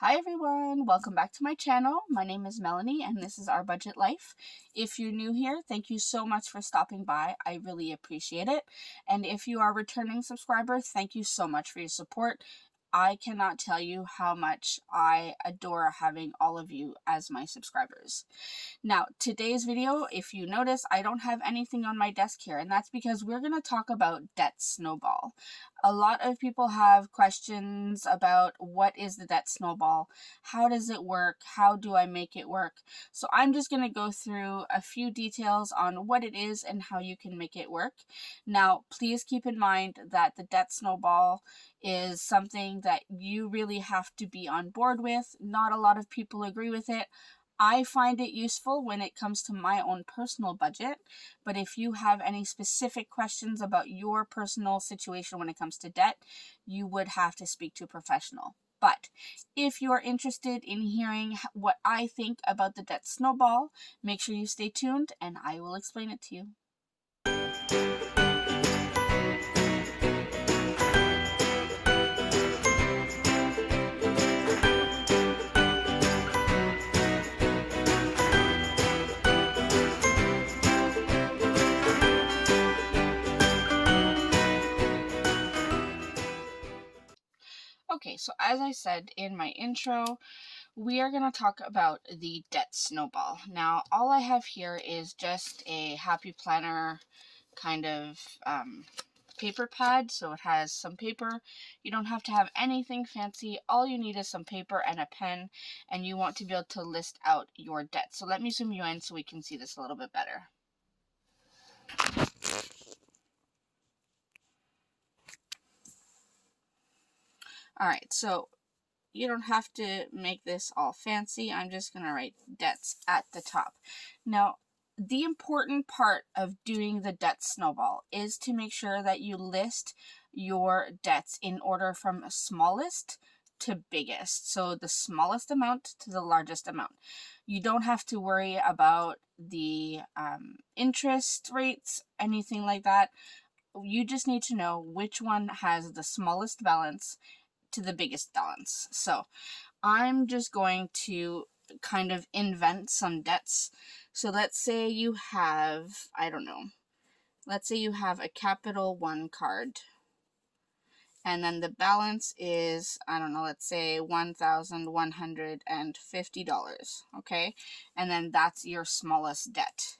Hi everyone, welcome back to my channel. My name is Melanie and this is Our Budget Life. If you're new here, thank you so much for stopping by. I really appreciate it. And if you are a returning subscriber, thank you so much for your support. I cannot tell you how much I adore having all of you as my subscribers. Now, today's video, if you notice, I don't have anything on my desk here, and that's because we're going to talk about Debt Snowball. A lot of people have questions about what is the Debt Snowball, how does it work, how do I make it work. So I'm just going to go through a few details on what it is and how you can make it work. Now, please keep in mind that the Debt Snowball is something that you really have to be on board with. Not a lot of people agree with it. I find it useful when it comes to my own personal budget, but if you have any specific questions about your personal situation when it comes to debt, you would have to speak to a professional. But if you're interested in hearing what I think about the Debt Snowball, make sure you stay tuned and I will explain it to you. Okay, so as I said in my intro, we are going to talk about the Debt Snowball. Now, all I have here is just a Happy Planner kind of paper pad, so it has some paper. You don't have to have anything fancy. All you need is some paper and a pen, and you want to be able to list out your debt. So let me zoom you in so we can see this a little bit better. Alright, so you don't have to make this all fancy. I'm just going to write debts at the top. Now, the important part of doing the Debt Snowball is to make sure that you list your debts in order from smallest to biggest. So the smallest amount to the largest amount. You don't have to worry about the interest rates, anything like that. You just need to know which one has the smallest balance to the biggest balance. So I'm just going to kind of invent some debts. So let's say you have, I don't know, let's say you have a Capital One card. And then the balance is, I don't know, let's say $1,150, okay? And then that's your smallest debt.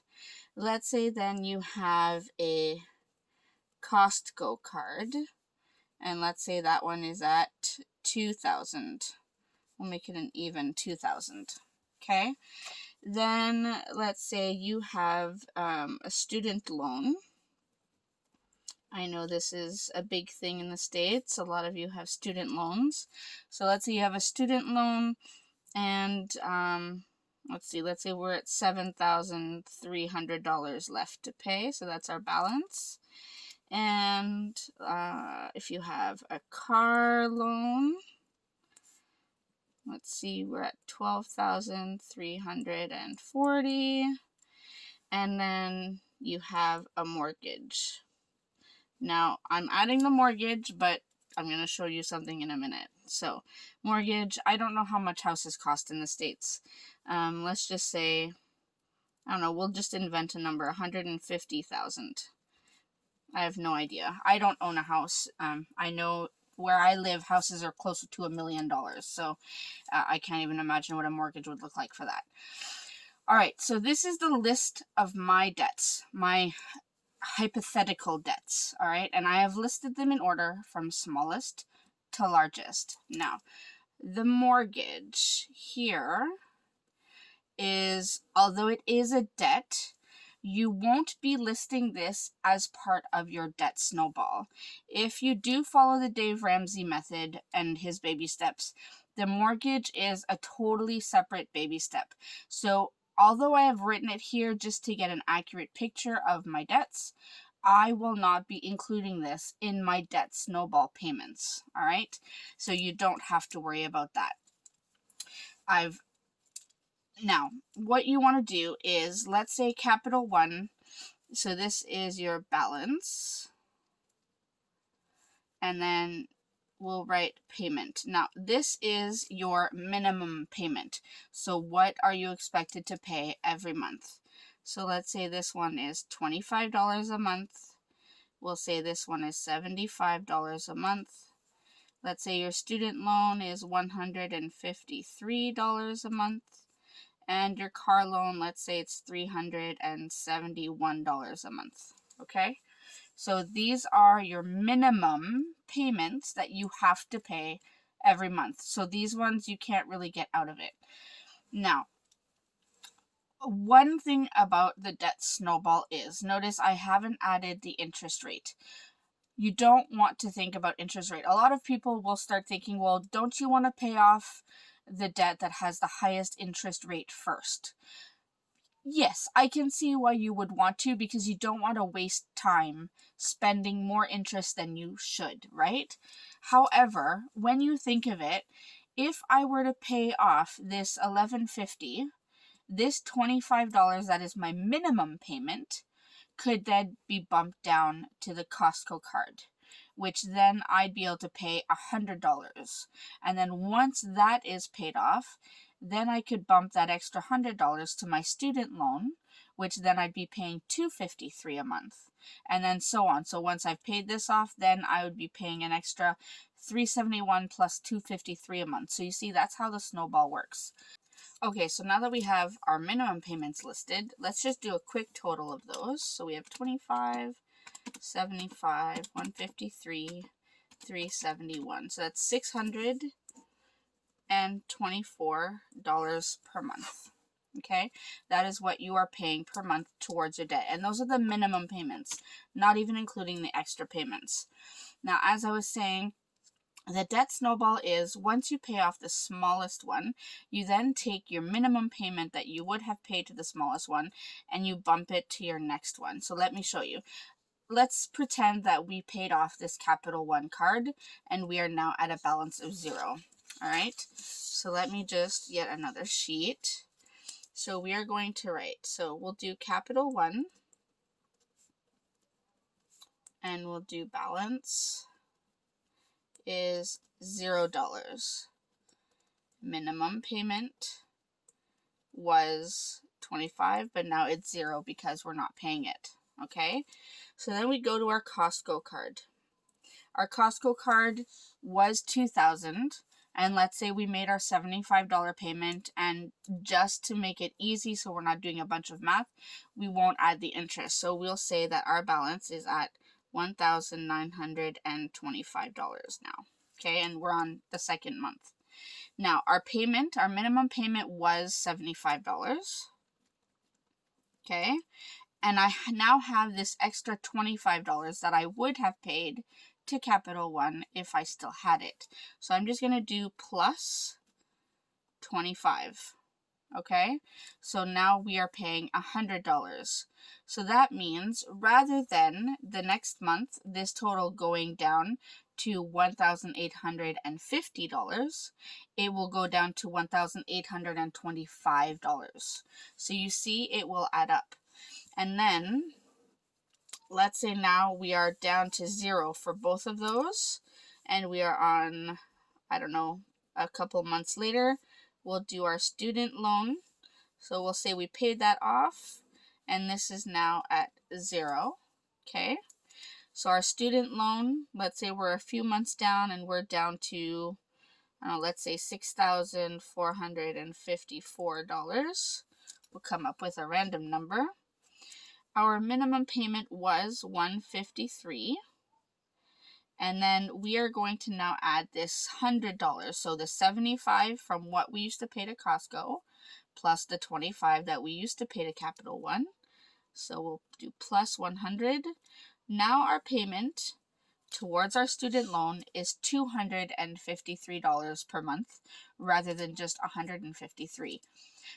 Let's say then you have a Costco card. And let's say that one is at 2,000. We'll make it an even 2,000. Okay. Then let's say you have a student loan. I know this is a big thing in the States. A lot of you have student loans. So let's say you have a student loan and let's say we're at $7,300 left to pay. So that's our balance. And if you have a car loan, let's see, we're at $12,340. And then you have a mortgage. Now, I'm adding the mortgage, but I'm going to show you something in a minute. So, mortgage, I don't know how much houses cost in the States. Let's just say, I don't know, we'll just invent a number, $150,000. I have no idea. I don't own a house. I know where I live, houses are closer to $1 million. So I can't even imagine what a mortgage would look like for that. All right, so this is the list of my debts, my hypothetical debts. All right, and I have listed them in order from smallest to largest. Now, the mortgage here is, although it is a debt, you won't be listing this as part of your Debt Snowball. If you do follow the Dave Ramsey method and his baby steps, the mortgage is a totally separate baby step. So although I have written it here just to get an accurate picture of my debts, I will not be including this in my Debt Snowball payments. All right? So you don't have to worry about that. Now, what you want to do is, let's say Capital One, so this is your balance, and then we'll write payment. Now, this is your minimum payment. So what are you expected to pay every month? So let's say this one is $25 a month. We'll say this one is $75 a month. Let's say your student loan is $153 a month. And your car loan, let's say it's $371 a month. Okay? So these are your minimum payments that you have to pay every month. So these ones you can't really get out of it. Now, one thing about the debt snowball is, notice I haven't added the interest rate. You don't want to think about interest rate. A lot of people will start thinking, well, don't you want to pay off the debt that has the highest interest rate first? Yes, I can see why you would want to, because you don't want to waste time spending more interest than you should, right? However, when you think of it, if I were to pay off this $1,150, this $25 that is my minimum payment could then be bumped down to the Costco card, which then I'd be able to pay $100. And then once that is paid off, then I could bump that extra $100 to my student loan, which then I'd be paying $253 a month, and then so on. So once I've paid this off, then I would be paying an extra $371 plus $253 a month. So you see, that's how the snowball works. Okay, so now that we have our minimum payments listed, let's just do a quick total of those. So we have 25, 75, 153, 371. So that's $624 per month. Okay, that is what you are paying per month towards your debt. And those are the minimum payments, not even including the extra payments. Now, as I was saying, the debt snowball is, once you pay off the smallest one, you then take your minimum payment that you would have paid to the smallest one and you bump it to your next one. So let me show you. Let's pretend that we paid off this Capital One card and we are now at a balance of 0. All right, so let me just get another sheet. So we are going to write, so we'll do Capital One and we'll do balance is $0. Minimum payment was 25, but now it's 0 because we're not paying it. Okay, so then we go to our Costco card. Our Costco card was $2,000, and let's say we made our $75 payment, and just to make it easy so we're not doing a bunch of math, we won't add the interest. So we'll say that our balance is at $1,925 now. Okay, and we're on the second month. Now, our payment, our minimum payment was $75. Okay, and I now have this extra $25 that I would have paid to Capital One if I still had it. So I'm just going to do plus 25. Okay, so now we are paying $100. So that means rather than the next month, this total going down to $1,850, it will go down to $1,825. So you see, it will add up. And then let's say now we are down to 0 for both of those, and we are on, I don't know, a couple months later, we'll do our student loan. So we'll say we paid that off, and this is now at 0. Okay, so our student loan, let's say we're a few months down and we're down to, let's say $6,454. We'll come up with a random number. Our minimum payment was $153, and then we are going to now add this $100. So the 75 from what we used to pay to Costco, plus the 25 that we used to pay to Capital One. So we'll do plus 100. Now our payment towards our student loan is $253 per month rather than just $153.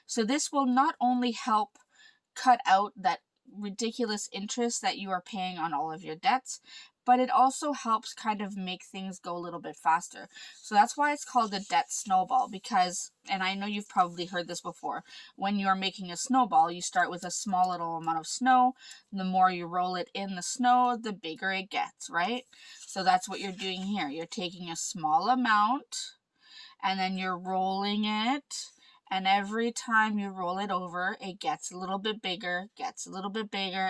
So this will not only help cut out that ridiculous interest that you are paying on all of your debts, but it also helps kind of make things go a little bit faster. So that's why it's called a debt snowball, because, and I know you've probably heard this before, when you're making a snowball, you start with a small little amount of snow. The more you roll it in the snow, the bigger it gets, right? So So that's what you're doing here. You're taking a small amount and then you're rolling it. And every time you roll it over, it gets a little bit bigger,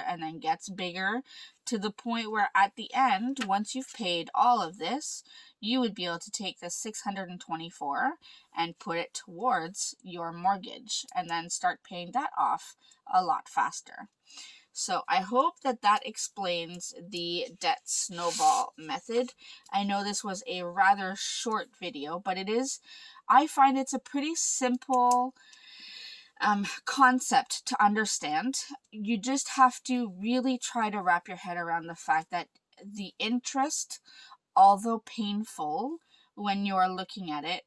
and then gets bigger, to the point where at the end, once you've paid all of this, you would be able to take the $624 and put it towards your mortgage and then start paying that off a lot faster. So I hope that that explains the debt snowball method. I know this was a rather short video, but I find it's a pretty simple concept to understand. You just have to really try to wrap your head around the fact that the interest, although painful when you're looking at it,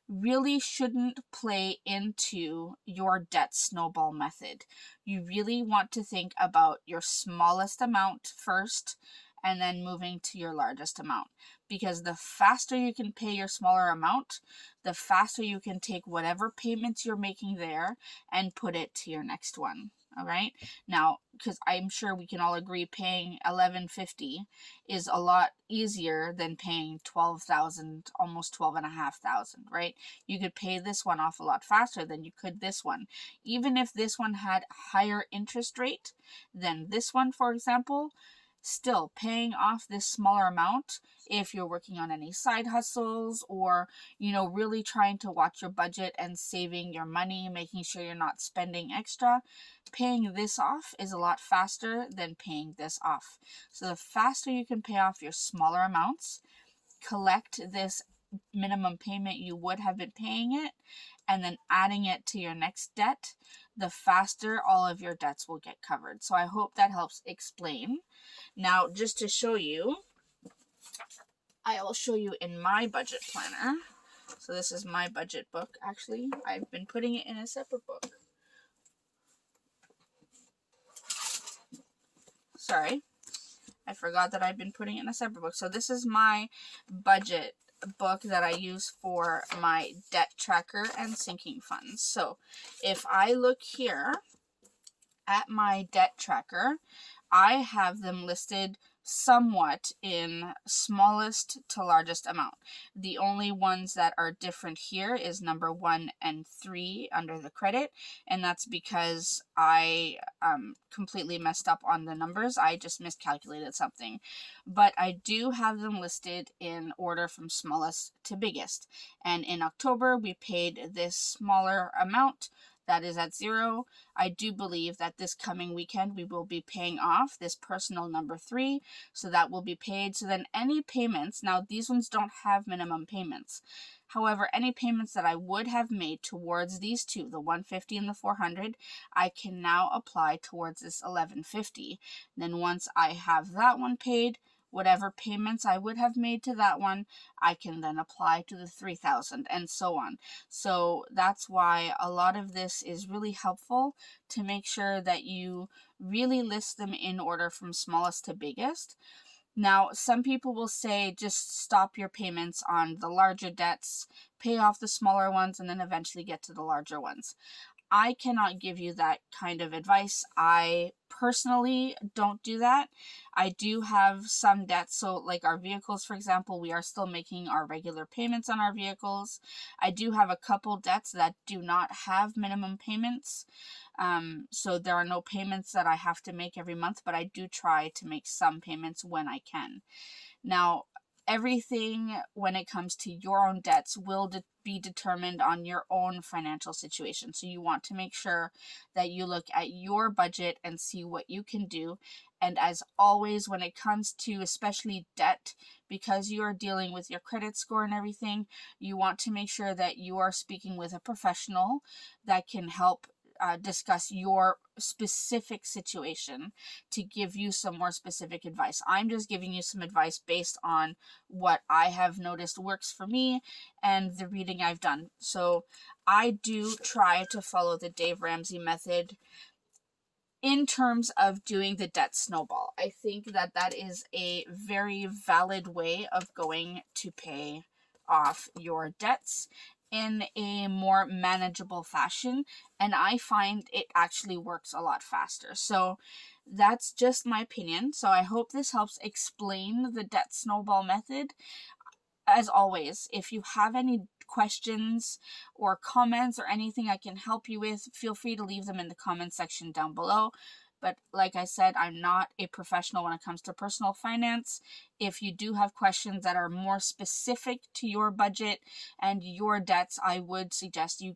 really shouldn't play into your debt snowball method. You really want to think about your smallest amount first and then moving to your largest amount, because the faster you can pay your smaller amount, the faster you can take whatever payments you're making there and put it to your next one. All right. Now, because I'm sure we can all agree paying $1,150 is a lot easier than paying $12,000, almost $12,500, right? You could pay this one off a lot faster than you could this one. Even if this one had higher interest rate than this one, for example, still paying off this smaller amount, if you're working on any side hustles or, really trying to watch your budget and saving your money, making sure you're not spending extra, paying this off is a lot faster than paying this off. So the faster you can pay off your smaller amounts, collect this minimum payment you would have been paying it, and then adding it to your next debt, the faster all of your debts will get covered. So I hope that helps explain. Now, just to show you, I will show you in my budget planner. So this is my budget book. Actually, I've been putting it in a separate book. Sorry, I forgot that I've been putting it in a separate book. So this is my budget book that I use for my debt tracker and sinking funds. So if I look here at my debt tracker, I have them listed somewhat in smallest to largest amount. The only ones that are different here is number 1 and 3 under the credit, and that's because I completely messed up on the numbers. I just miscalculated something. But I do have them listed in order from smallest to biggest. And in October, we paid this smaller amount that is at 0. I do believe that this coming weekend we will be paying off this personal number 3, so that will be paid. So then any payments, now these ones don't have minimum payments. However, any payments that I would have made towards these two, the $150 and the $400, I can now apply towards this $1,150. Then once I have that one paid, whatever payments I would have made to that one, I can then apply to the $3,000 and so on. So that's why a lot of this is really helpful, to make sure that you really list them in order from smallest to biggest. Now, some people will say just stop your payments on the larger debts, pay off the smaller ones, and then eventually get to the larger ones. I cannot give you that kind of advice. I personally don't do that. I do have some debts, so like our vehicles, for example, we are still making our regular payments on our vehicles. I do have a couple debts that do not have minimum payments. So there are no payments that I have to make every month, but I do try to make some payments when I can. Now, everything when it comes to your own debts will be determined on your own financial situation. So you want to make sure that you look at your budget and see what you can do. And as always, when it comes to especially debt, because you are dealing with your credit score and everything, you want to make sure that you are speaking with a professional that can help discuss your specific situation to give you some more specific advice. I'm just giving you some advice based on what I have noticed works for me and the reading I've done. So I do try to follow the Dave Ramsey method in terms of doing the debt snowball. I think that that is a very valid way of going to pay off your debts in a more manageable fashion, and I find it actually works a lot faster. So That's just my opinion. So I hope this helps explain the debt snowball method. As always, if you have any questions or comments or anything I can help you with, feel free to leave them in the comment section down below. But like I said, I'm not a professional when it comes to personal finance. If you do have questions that are more specific to your budget and your debts, I would suggest you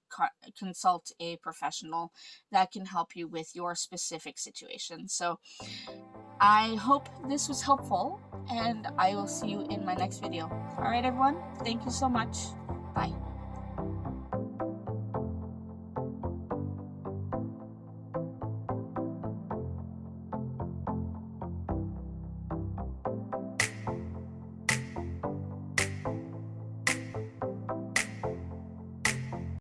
consult a professional that can help you with your specific situation. So I hope this was helpful, and I will see you in my next video. Alright everyone, thank you so much. Bye.